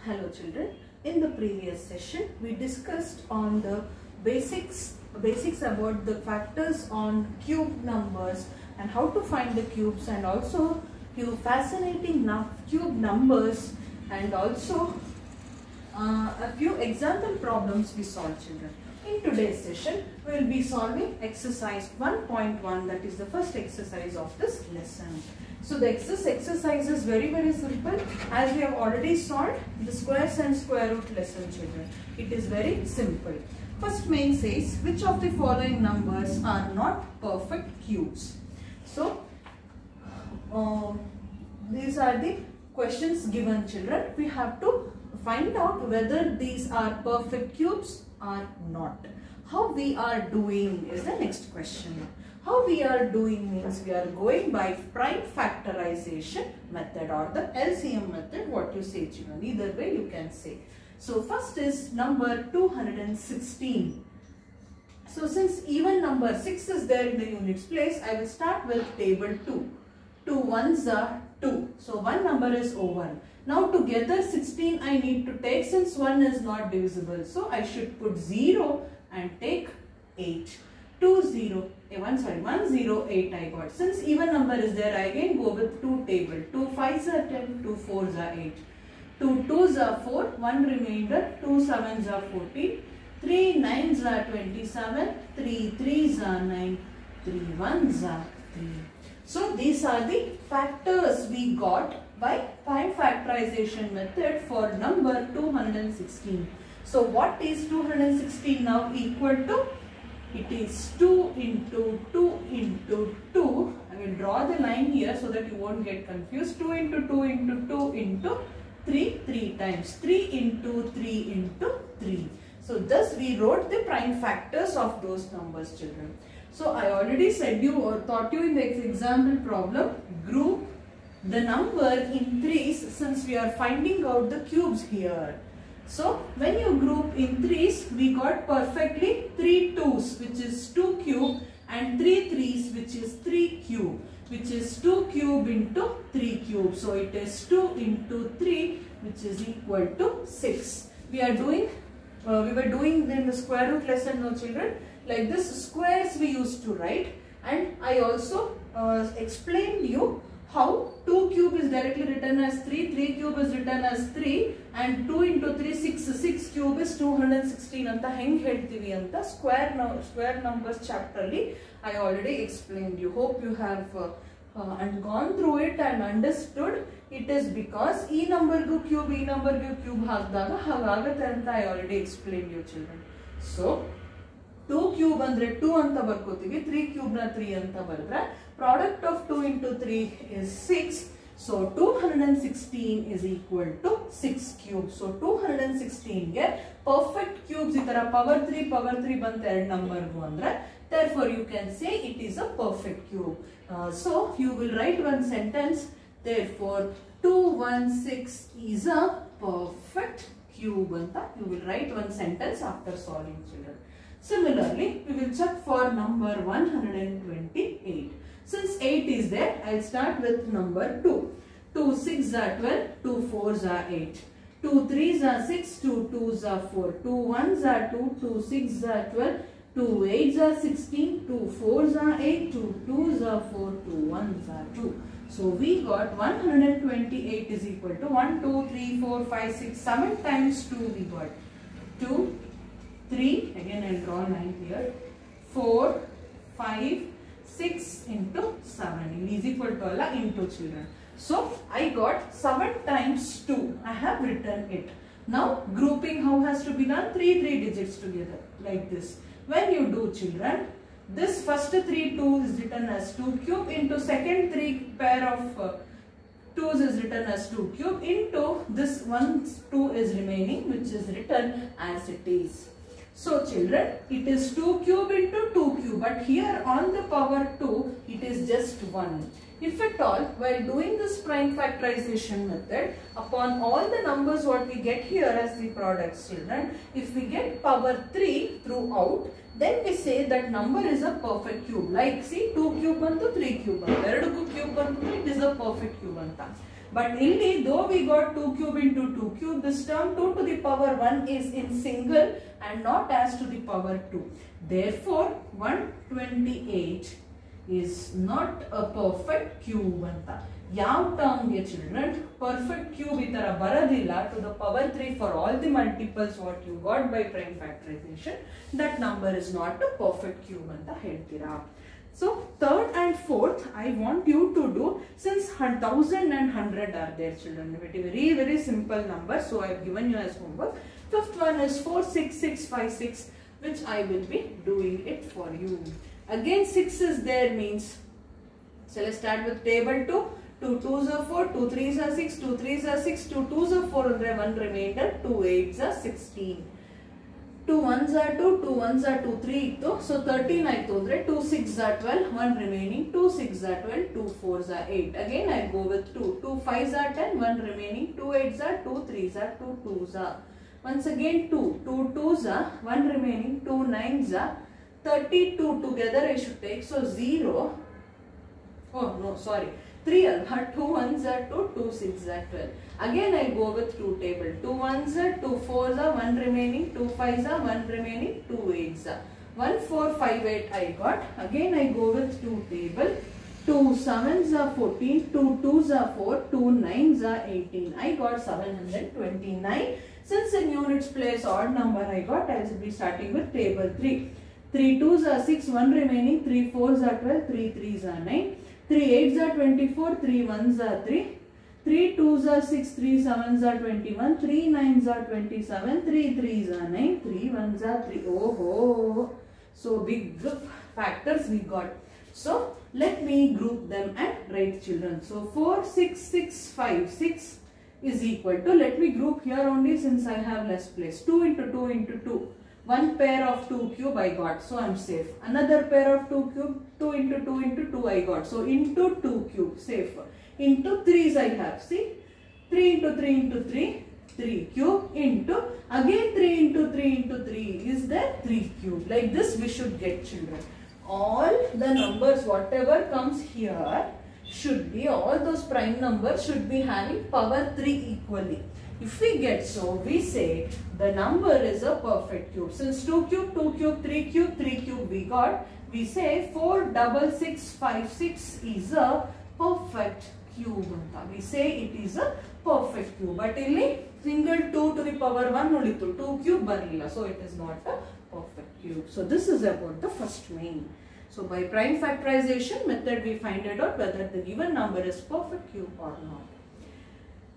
Hello children, in the previous session we discussed on the basics about the factors on cube numbers and how to find the cubes, and also few fascinating cube numbers, and also a few example problems we solved, children. In today's session we will be solving exercise 1.1, that is the first exercise of this lesson. So the exercise is very simple, as we have already solved the squares and square root lesson, children. It is very simple. First main says, which of the following numbers are not perfect cubes? So these are the questions given, children. We have to find out whether these are perfect cubes or not. How we are doing is the next question. How we are doing means we are going by prime factorization method or the LCM method, what you say, children. Either way you can say. So first is number 216. So since even number 6 is there in the units place, I will start with table 2. 2 ones are 2. So one number is 01. Now together 16 I need to take, since 1 is not divisible. So I should put 0 and take 8. 108 I got. Since even number is there, I again go with 2 table. 2 5s are 10, 2 4s are 8. 2 2s are 4, 1 remainder, 2 7s are 14, 3 9s are 27, 3 3s are 9, 3 1s are 3. So these are the factors we got by prime factorization method for number 216. So what is 216 now equal to? It is 2 into 2 into 2. I will draw the line here so that you won't get confused. 2 into 2 into 2 into 3 times. 3 into 3 into 3. So thus we wrote the prime factors of those numbers, children. So I already said you or taught you in the example problem, group the number in threes since we are finding out the cubes here. So when you group in threes, we got perfectly 3 2s, which is 2 cube, and 3 3s, which is 3 cube, which is 2 cube into 3 cube. So it is 2 into 3, which is equal to 6. We were doing in the square root lesson, no children. Like this squares we used to write, and I also explained you how 2 cube is directly written as 3, 3 cube is written as 3, and 2 into 3, 6, 6 cube is 216 anta heng heltivi anta square numbers chapter li I already explained you. Hope you have and gone through it and understood. It is because e number gu cube hagdaga hagagutte anta I already explained you, children. So 2 cube andre 2 anta barkotivi, 3 cube na 3 anta bardre product of 2 into 3 is 6. So 216 is equal to 6 cubes. So 216 ge perfect cubes itara power 3 bante ed number gu andre, therefore you can say it is a perfect cube. So you will write one sentence, therefore 216 is a perfect cube anta you will write one sentence after solving, children. Similarly, we will check for number 128. Since 8 is there, I will start with number 2. 2 6s are 12, 2 4s are 8. 2 3s are 6, 2 2s are 4. 2 1s are 2, 2 6s are 12. 2 8s are 16, 2 4s are 8, 2 2s are 4, 2 1s are 2. So we got 128 is equal to 1, 2, 3, 4, 5, 6, 7 times 2 we got. 2, 3, again I will draw a line here, 4, 5, 6 into 7. It is equal to Allah into, children. So I got 7 times 2. I have written it. Now grouping how has to be done? 3 digits together like this. When you do, children, this first 3 2 is written as 2 cube into second 3 pair of 2's is written as 2 cube into this 1 2 is remaining, which is written as it is. So children, it is 2 cube into 2 cube, but here on the power 2 it is just 1. If at all, while doing this prime factorization method, upon all the numbers what we get here as the products, children, if we get power 3 throughout, then we say that number is a perfect cube. Like see, 2 cube bantu, 3 cube bantu, 2 cube bantu, it is a perfect cube anta. But illi, though we got 2 cube into 2 cube, this term 2 to the power 1 is in single and not as to the power 2. Therefore, 128 is not a perfect cube anta. Yav term ge children, perfect cube itara baradilla to the power 3 for all the multiples what you got by prime factorization. That number is not a perfect cube anta heltira. So third and fourth I want you to do, since 1000 and 100 are there children, very simple numbers, so I have given you as homework. Fifth one is 46656, which I will be doing it for you. Again 6 is there means, so let's start with table 2. 2 2s are 4, 2 3s are 6, 2 3s are 6, 2 2s are 4, and 1 remainder, 2 8s are 16. 2 1s are 2, 2 1s are 2, 3 ittu. So 13 ಆಯ್ತು ಅಂದ್ರೆ 2 6s are 12, 1 remaining, 2 6s are 12, 2 4s are 8. Again I go with 2, 2 5s are 10, 1 remaining, 2 8s are 2, 3s are 2, 2s are. Once again 2, 2 2s are, 1 remaining, 2 9s are 32 together I should take, so 0. Oh no, sorry. 3 alva, 2 1s are 2, 2 6s are 12. Again I go with 2 table. 2 1s are, 2 4s are, 1 remaining, 2 5s are, 1 remaining, 2 8s are. 1 4 5 8 I got. Again I go with 2 table. 2 7s are 14, 2 2s are 4, 2 9s are 18. I got 729. Since in units place odd number I got, I will be starting with table 3. 3 2s are 6, 1 remaining, 3 4s are 12, 3 3s are 9. 3 8s are 24, 3 1s are 3, 3 2s are 6, 3 7s are 21, 3 9s are 27, 3 3s are 9, 3 1s are 3. Oh, so big factors we got. So let me group them and write children. So 4 6 6 5 6 is equal to, let me group here only since I have less place. 2 into 2 into 2. One pair of 2 cube I got, so I am safe. Another pair of 2 cube, 2 into 2 into 2 I got, so into 2 cube, safe. Into 3s I have, see, 3 into 3 into 3, 3 cube, into, again 3 into 3 into 3 is there, 3 cube. Like this we should get children. All the numbers whatever comes here should be, all those prime numbers should be having power 3 equally. If we get so, we say the number is a perfect cube. Since 2 cube, 2 cube, 3 cube, 3 cube we got, we say 46656 is a perfect cube. We say it is a perfect cube. But illi single 2 to the power 1 ulitu, 2 cube barilla. So it is not a perfect cube. So this is about the first main. So by prime factorization method we find it out whether the given number is perfect cube or not.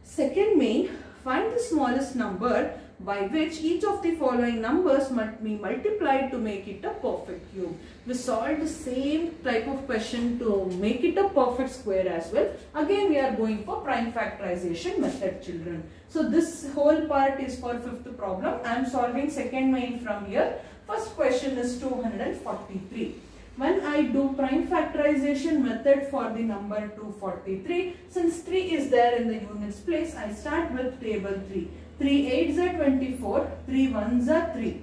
Second main, find the smallest number by which each of the following numbers must be multiplied to make it a perfect cube. We solved the same type of question to make it a perfect square as well. Again we are going for prime factorization method children. So this whole part is for fifth problem. I am solving second main from here. First question is 243. When I do prime factorization method for the number 243, since 3 is there in the units place, I start with table 3. 3 8s are 24, 3 1s are 3.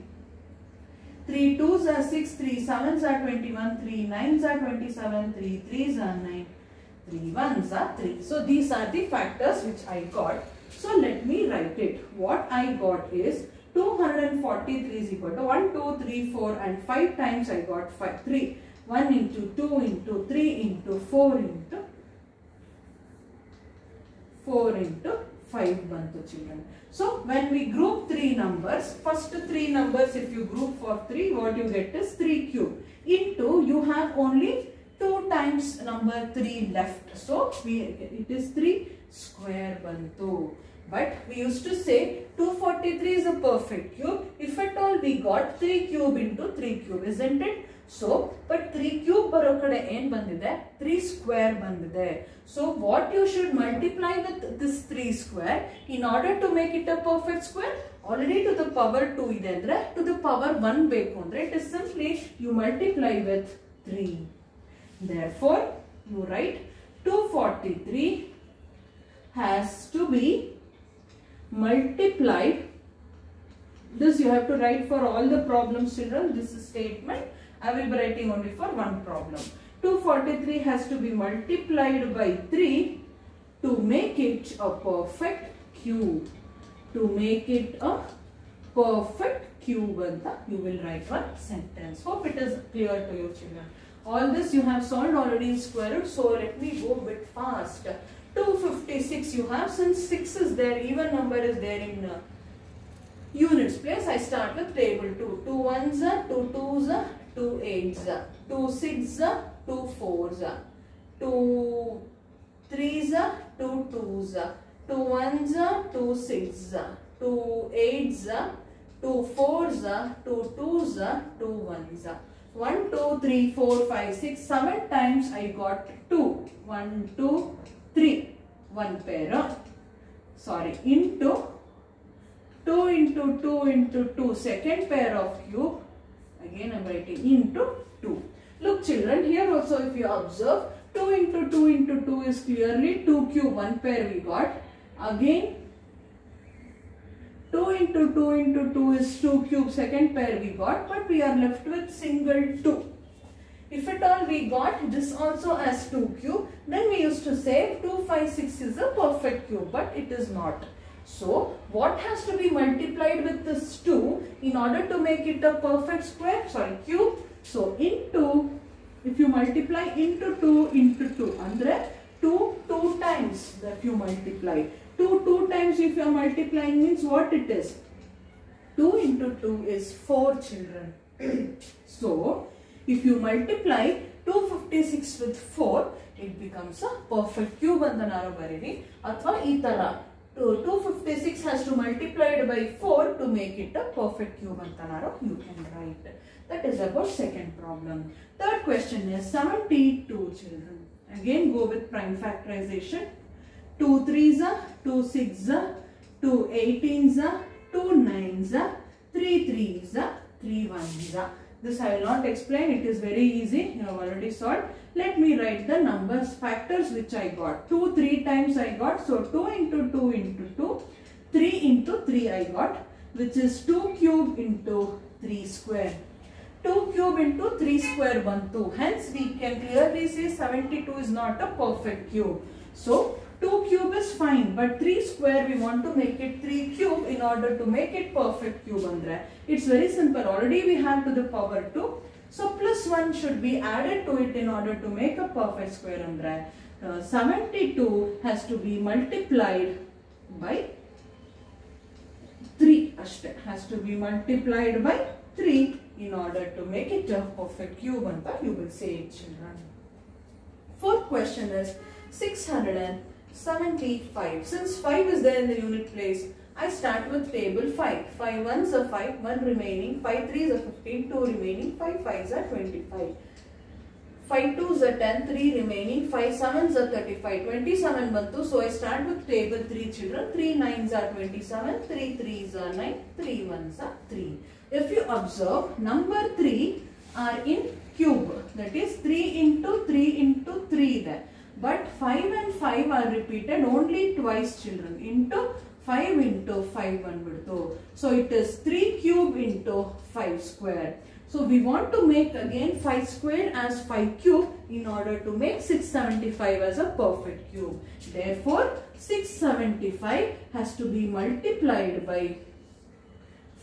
3 2s are 6, 3 7s are 21, 3 9s are 27, 3 3s are 9, 3 1s are 3. So these are the factors which I got. So let me write it. What I got is 243 is equal to 1, 2, 3, 4 and 5 times I got 3. 1 into 2 into 3 into 4 into 5 bantu children. So when we group 3 numbers, first 3 numbers if you group for 3, what you get is 3 cube. Into you have only 2 times number 3 left. So it is 3 square bantu. But we used to say 243 is a perfect cube. If at all we got 3 cube into 3 cube, isn't it? So, but 3 cube baro kade en bandide, 3 square bandide. So what you should multiply with this 3 square in order to make it a perfect square? Already to the power 2 ide andre, to the power 1 beku andre, it is simply you multiply with 3. Therefore, you write 243 has to be multiplied. This you have to write for all the problems children. This is statement. I will be writing only for one problem. 243 has to be multiplied by 3 to make it a perfect cube. To make it a perfect cube, you will write one sentence. Hope it is clear to you, children. All this you have solved already in square root, so let me go a bit fast. 256 you have, since 6 is there, even number is there in units place. I start with table 2. 2 ones are, 2 twos are, 2 eights are, 2 sixes are, 2 fours are, 2 threes are, 2 twos are, 2 ones are, 2 sixes are, 2 eights are, 2 fours are, 2 twos are, 2 ones are. 1, 2, 3, 4, 5, 6, 7 times I got 2. 1, 2, 3. 1 pair. Sorry, into 2 into 2 into 2. Second pair of cube. Again I am writing into 2. Look children, here also if you observe, 2 into 2 into 2 is clearly 2 cube. 1 pair we got. Again 2 into 2 into 2 is 2 cube, second pair we got, but we are left with single 2. If at all we got this also as 2 cube, then we used to say 2, 5, 6 is a perfect cube, but it is not. So, what has to be multiplied with this 2 in order to make it a perfect square, cube? So, into, if you multiply into 2 into 2, andre 2 times that you multiply. 2 times if you are multiplying means what it is? 2 into 2 is 4 children. So, if you multiply 256 with 4, it becomes a perfect cube anta nanu baridi. Athwa ee tara 256 has to multiplied by 4 to make it a perfect cube anta nanu you can write. That is about second problem. Third question is 72 children. Again go with prime factorization. 2 threes are, 2 sixes are, 2 18s are, 2 9s are, 3 threes are, 3 ones are. This I will not explain, it is very easy, you have already solved. Let me write the numbers, factors which I got. 2 3 times I got, so 2 into 2 into 2, 3 into 3 I got, which is 2 cube into 3 square. 2 cube into 3 square bantu. Hence we can clearly say 72 is not a perfect cube. So 2 cube is fine, but 3 square we want to make it 3 cube in order to make it perfect cube andre. It's very simple. Already we have to the power 2. So plus 1 should be added to it in order to make a perfect square andre. 72 has to be multiplied by 3. Has to be multiplied by 3 in order to make it a perfect cube anta you will say it children. Fourth question is 675. Since 5 is there in the unit place, I start with table 5. 5 ones are 5, 1 remaining, 5 threes are 15, 2 remaining, 5 fives are 25. 5 twos are 10, 3 remaining, 5 sevens are 35, 27 bantu. So I start with table 3 children. 3 nines are 27, 3 threes are 9, 3 ones are 3. If you observe, number 3 are in cube, that is 3 into 3 into 3 there. But 5 and 5 are repeated only twice children, into 5 into 5 bandu. So it is 3 cube into 5 square. So we want to make again 5 square as 5 cube in order to make 675 as a perfect cube. Therefore 675 has to be multiplied by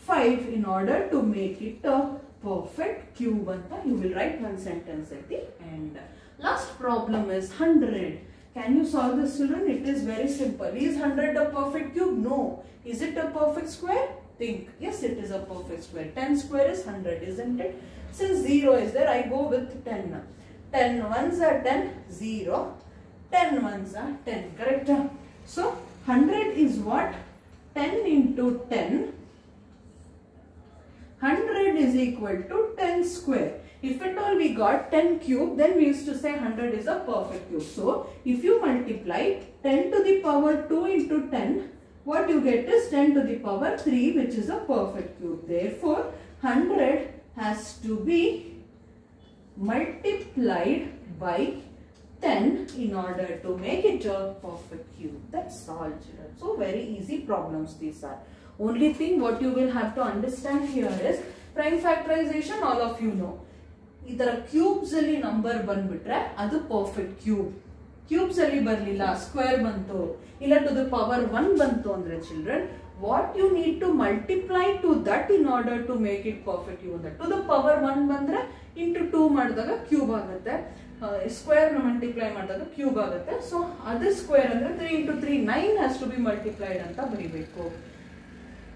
5 in order to make it a perfect cube anta you will write one sentence at the end. Last problem is 100. Can you solve this children? It is very simple. Is 100 a perfect cube? No. Is it a perfect square? Think. Yes, it is a perfect square. 10 square is 100, isn't it? Since 0 is there, I go with 10. 10 ones are 10, 0. 10 ones are 10, correct? So, 100 is what? 10 into 10. 100 is equal to 10 square. If at all we got 10 cube, then we used to say 100 is a perfect cube. So, if you multiply 10 to the power 2 into 10, what you get is 10 to the power 3, which is a perfect cube. Therefore, 100 has to be multiplied by 10 in order to make it a perfect cube. That's all children. So, very easy problems these are. Only thing what you will have to understand here is prime factorization, all of you know. Idara cubes alli number bandubitre adu perfect cube. Cubes ಅಲ್ಲಿ ಬರಲಿಲ್ಲ, square ಬಂತು, ಇಲ್ಲ to the power 1 ಬಂತು ಅಂದ್ರೆ children, what you need to multiply to that in order to make it perfect. You that to the power 1 ಬಂದ್ರೆ into 2 ಮಾಡಿದಾಗ cube ಆಗುತ್ತೆ, square multiply ಮಾಡಿದಾಗ ಕ್ಯೂಬ್ ಆಗುತ್ತೆ. ಸೊ ಅದ್ರ ಸ್ಕ್ವೇರ್ ಅಂದ್ರೆ 3 into 3 9 has to be multiplied ಅಂತ ಬರೀಬೇಕು.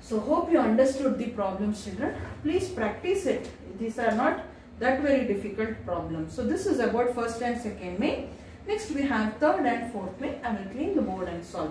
So hope you understood the problems, children. Please practice it. These are not that very difficult problems. So this is about first and second May. Next we have third and fourth May. I will clean the board and solve it.